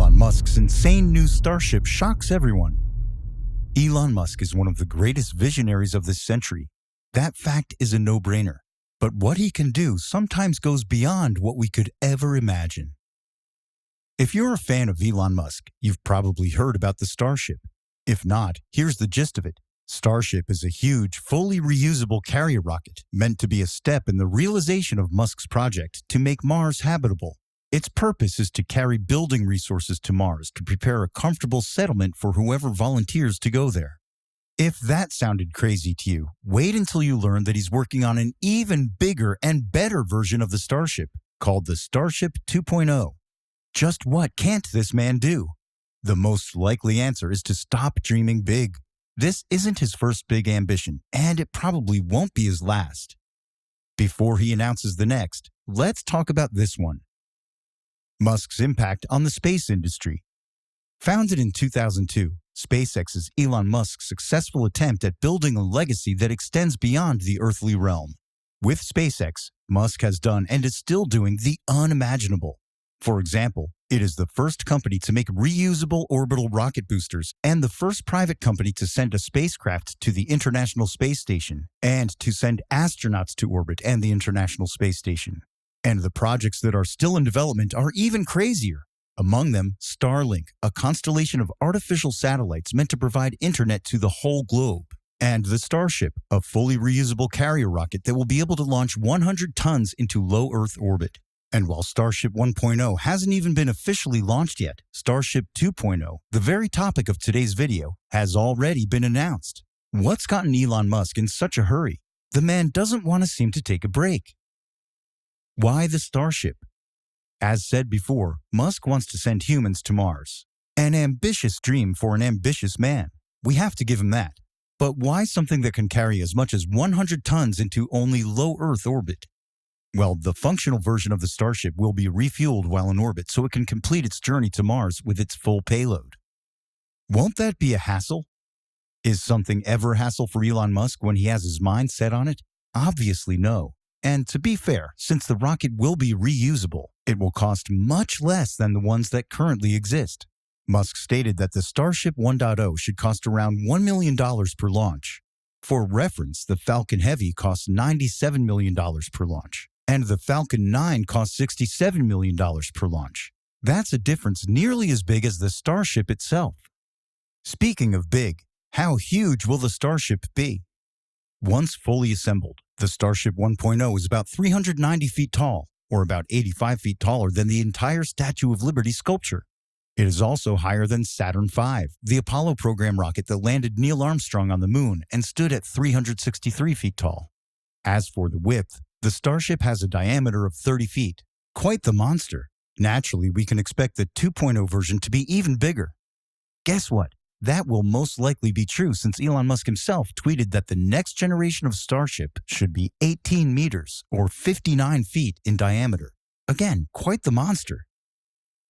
Elon Musk's insane new Starship shocks everyone. Elon Musk is one of the greatest visionaries of this century. That fact is a no-brainer. But what he can do sometimes goes beyond what we could ever imagine. If you're a fan of Elon Musk, you've probably heard about the Starship. If not, here's the gist of it. Starship is a huge, fully reusable carrier rocket meant to be a step in the realization of Musk's project to make Mars habitable. Its purpose is to carry building resources to Mars to prepare a comfortable settlement for whoever volunteers to go there. If that sounded crazy to you, wait until you learn that he's working on an even bigger and better version of the Starship, called the Starship 2.0. Just what can't this man do? The most likely answer is to stop dreaming big. This isn't his first big ambition, and it probably won't be his last. Before he announces the next, let's talk about this one. Musk's impact on the space industry. Founded in 2002, SpaceX is Elon Musk's successful attempt at building a legacy that extends beyond the earthly realm. With SpaceX, Musk has done and is still doing the unimaginable. For example, it is the first company to make reusable orbital rocket boosters and the first private company to send a spacecraft to the International Space Station and to send astronauts to orbit and the International Space Station. And the projects that are still in development are even crazier. Among them, Starlink, a constellation of artificial satellites meant to provide internet to the whole globe, and the Starship, a fully reusable carrier rocket that will be able to launch 100 tons into low Earth orbit. And while Starship 1.0 hasn't even been officially launched yet, Starship 2.0, the very topic of today's video, has already been announced. What's gotten Elon Musk in such a hurry? The man doesn't want to seem to take a break. Why the Starship? As said before, Musk wants to send humans to Mars. An ambitious dream for an ambitious man. We have to give him that. But why something that can carry as much as 100 tons into only low Earth orbit? Well, the functional version of the Starship will be refueled while in orbit so it can complete its journey to Mars with its full payload. Won't that be a hassle? Is something ever a hassle for Elon Musk when he has his mind set on it? Obviously no. And to be fair, since the rocket will be reusable, it will cost much less than the ones that currently exist. Musk stated that the Starship 1.0 should cost around $1 million per launch. For reference, the Falcon Heavy costs $97 million per launch, and the Falcon 9 costs $67 million per launch. That's a difference nearly as big as the Starship itself. Speaking of big, how huge will the Starship be? Once fully assembled, the Starship 1.0 is about 390 feet tall, or about 85 feet taller than the entire Statue of Liberty sculpture. It is also higher than Saturn V, the Apollo program rocket that landed Neil Armstrong on the moon and stood at 363 feet tall. As for the width, the Starship has a diameter of 30 feet. Quite the monster. Naturally, we can expect the 2.0 version to be even bigger. Guess what? That will most likely be true since Elon Musk himself tweeted that the next generation of Starship should be 18 meters or 59 feet in diameter. Again, quite the monster.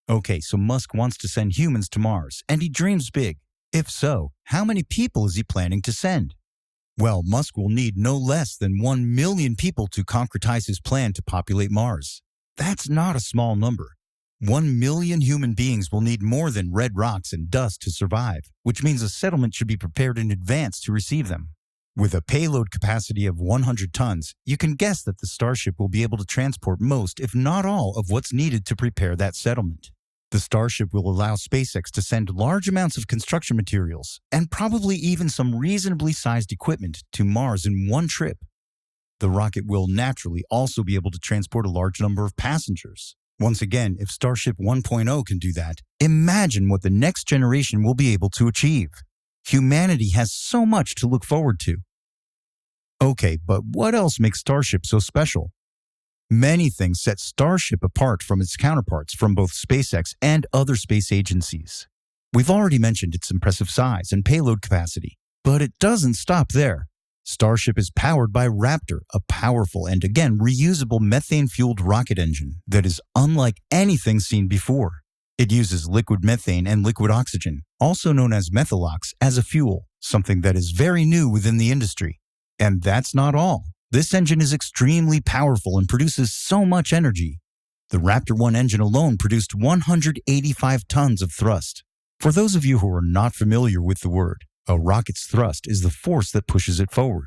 Okay, so Musk wants to send humans to Mars, and he dreams big. If so, how many people is he planning to send? Well, Musk will need no less than 1 million people to concretize his plan to populate Mars. That's not a small number. 1 million human beings will need more than red rocks and dust to survive, which means a settlement should be prepared in advance to receive them. With a payload capacity of 100 tons, you can guess that the Starship will be able to transport most, if not all, of what's needed to prepare that settlement. The Starship will allow SpaceX to send large amounts of construction materials, and probably even some reasonably sized equipment, to Mars in one trip. The rocket will naturally also be able to transport a large number of passengers. Once again, if Starship 1.0 can do that, imagine what the next generation will be able to achieve. Humanity has so much to look forward to. Okay, but what else makes Starship so special? Many things set Starship apart from its counterparts from both SpaceX and other space agencies. We've already mentioned its impressive size and payload capacity, but it doesn't stop there. Starship is powered by Raptor, a powerful and again reusable methane-fueled rocket engine that is unlike anything seen before. It uses liquid methane and liquid oxygen, also known as methylox, as a fuel, something that is very new within the industry. And that's not all. This engine is extremely powerful and produces so much energy. The Raptor 1 engine alone produced 185 tons of thrust. For those of you who are not familiar with the word, a rocket's thrust is the force that pushes it forward.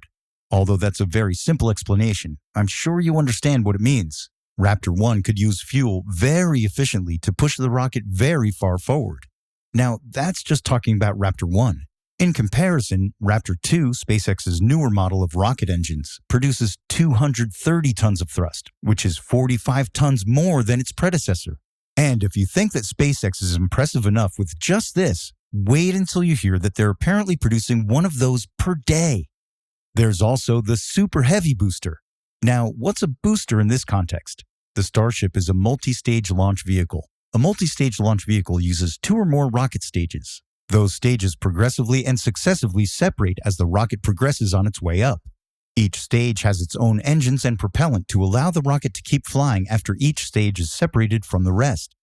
Although that's a very simple explanation, I'm sure you understand what it means. Raptor 1 could use fuel very efficiently to push the rocket very far forward. Now, that's just talking about Raptor 1. In comparison, Raptor 2, SpaceX's newer model of rocket engines, produces 230 tons of thrust, which is 45 tons more than its predecessor. And if you think that SpaceX is impressive enough with just this, wait until you hear that they're apparently producing one of those per day. There's also the Super Heavy booster. Now, what's a booster in this context? The Starship is a multi-stage launch vehicle. A multi-stage launch vehicle uses 2 or more rocket stages. Those stages progressively and successively separate as the rocket progresses on its way up. Each stage has its own engines and propellant to allow the rocket to keep flying after each stage is separated from the rest.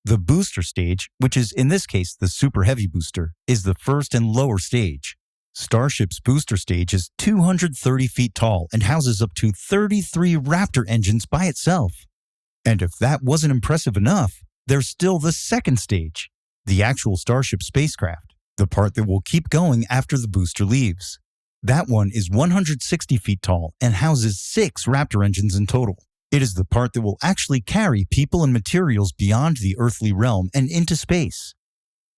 The booster stage, which is in this case the Super Heavy booster, is the first and lower stage. Starship's booster stage is 230 feet tall and houses up to 33 Raptor engines by itself. And if that wasn't impressive enough, there's still the second stage, the actual Starship spacecraft, the part that will keep going after the booster leaves. That one is 160 feet tall and houses 6 Raptor engines in total. It is the part that will actually carry people and materials beyond the earthly realm and into space.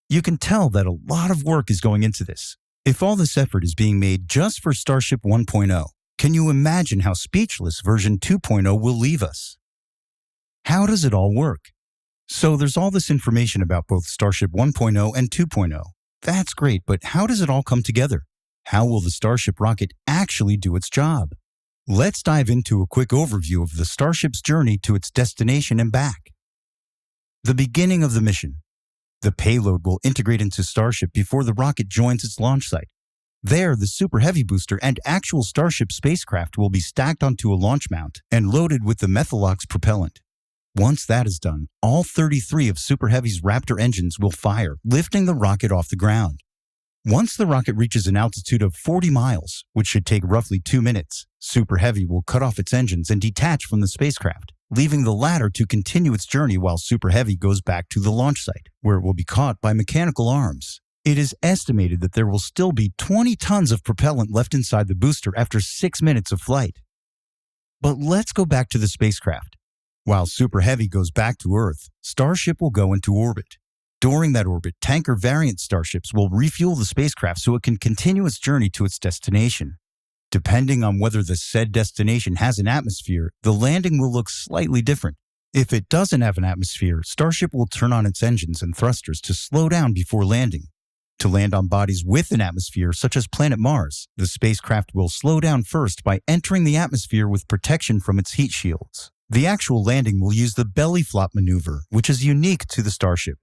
You can tell that a lot of work is going into this. If all this effort is being made just for Starship 1.0, can you imagine how speechless version 2.0 will leave us? How does it all work? So there's all this information about both Starship 1.0 and 2.0. That's great, but how does it all come together? How will the Starship rocket actually do its job? Let's dive into a quick overview of the Starship's journey to its destination and back. The beginning of the mission. The payload will integrate into Starship before the rocket joins its launch site. There, the Super Heavy booster and actual Starship spacecraft will be stacked onto a launch mount and loaded with the Methalox propellant. Once that is done, all 33 of Super Heavy's Raptor engines will fire, lifting the rocket off the ground. Once the rocket reaches an altitude of 40 miles, which should take roughly 2 minutes, Super Heavy will cut off its engines and detach from the spacecraft, leaving the latter to continue its journey while Super Heavy goes back to the launch site, where it will be caught by mechanical arms. It is estimated that there will still be 20 tons of propellant left inside the booster after 6 minutes of flight. But let's go back to the spacecraft. While Super Heavy goes back to Earth, Starship will go into orbit. During that orbit, tanker variant starships will refuel the spacecraft so it can continue its journey to its destination. Depending on whether the said destination has an atmosphere, the landing will look slightly different. If it doesn't have an atmosphere, Starship will turn on its engines and thrusters to slow down before landing. To land on bodies with an atmosphere, such as planet Mars, the spacecraft will slow down first by entering the atmosphere with protection from its heat shields. The actual landing will use the BellyFlop maneuver, which is unique to the Starship.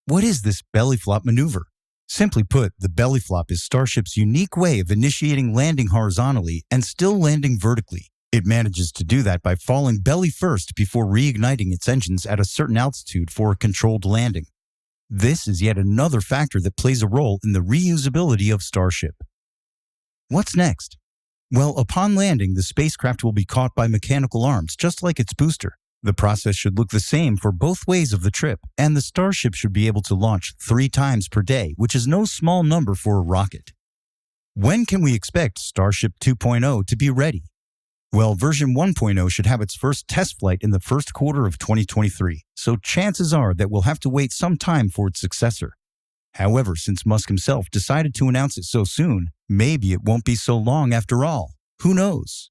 What is this BellyFlop maneuver? Simply put, the BellyFlop is Starship's unique way of initiating landing horizontally and still landing vertically. It manages to do that by falling belly first before reigniting its engines at a certain altitude for a controlled landing. This is yet another factor that plays a role in the reusability of Starship. What's next? Well, upon landing, the spacecraft will be caught by mechanical arms, just like its booster. The process should look the same for both ways of the trip, and the Starship should be able to launch 3 times per day, which is no small number for a rocket. When can we expect Starship 2.0 to be ready? Well, version 1.0 should have its first test flight in the first quarter of 2023, so chances are that we'll have to wait some time for its successor. However, since Musk himself decided to announce it so soon, maybe it won't be so long after all. Who knows?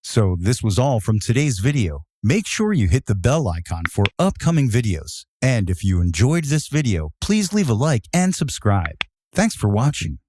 So this was all from today's video. Make sure you hit the bell icon for upcoming videos. And if you enjoyed this video, please leave a like and subscribe. Thanks for watching.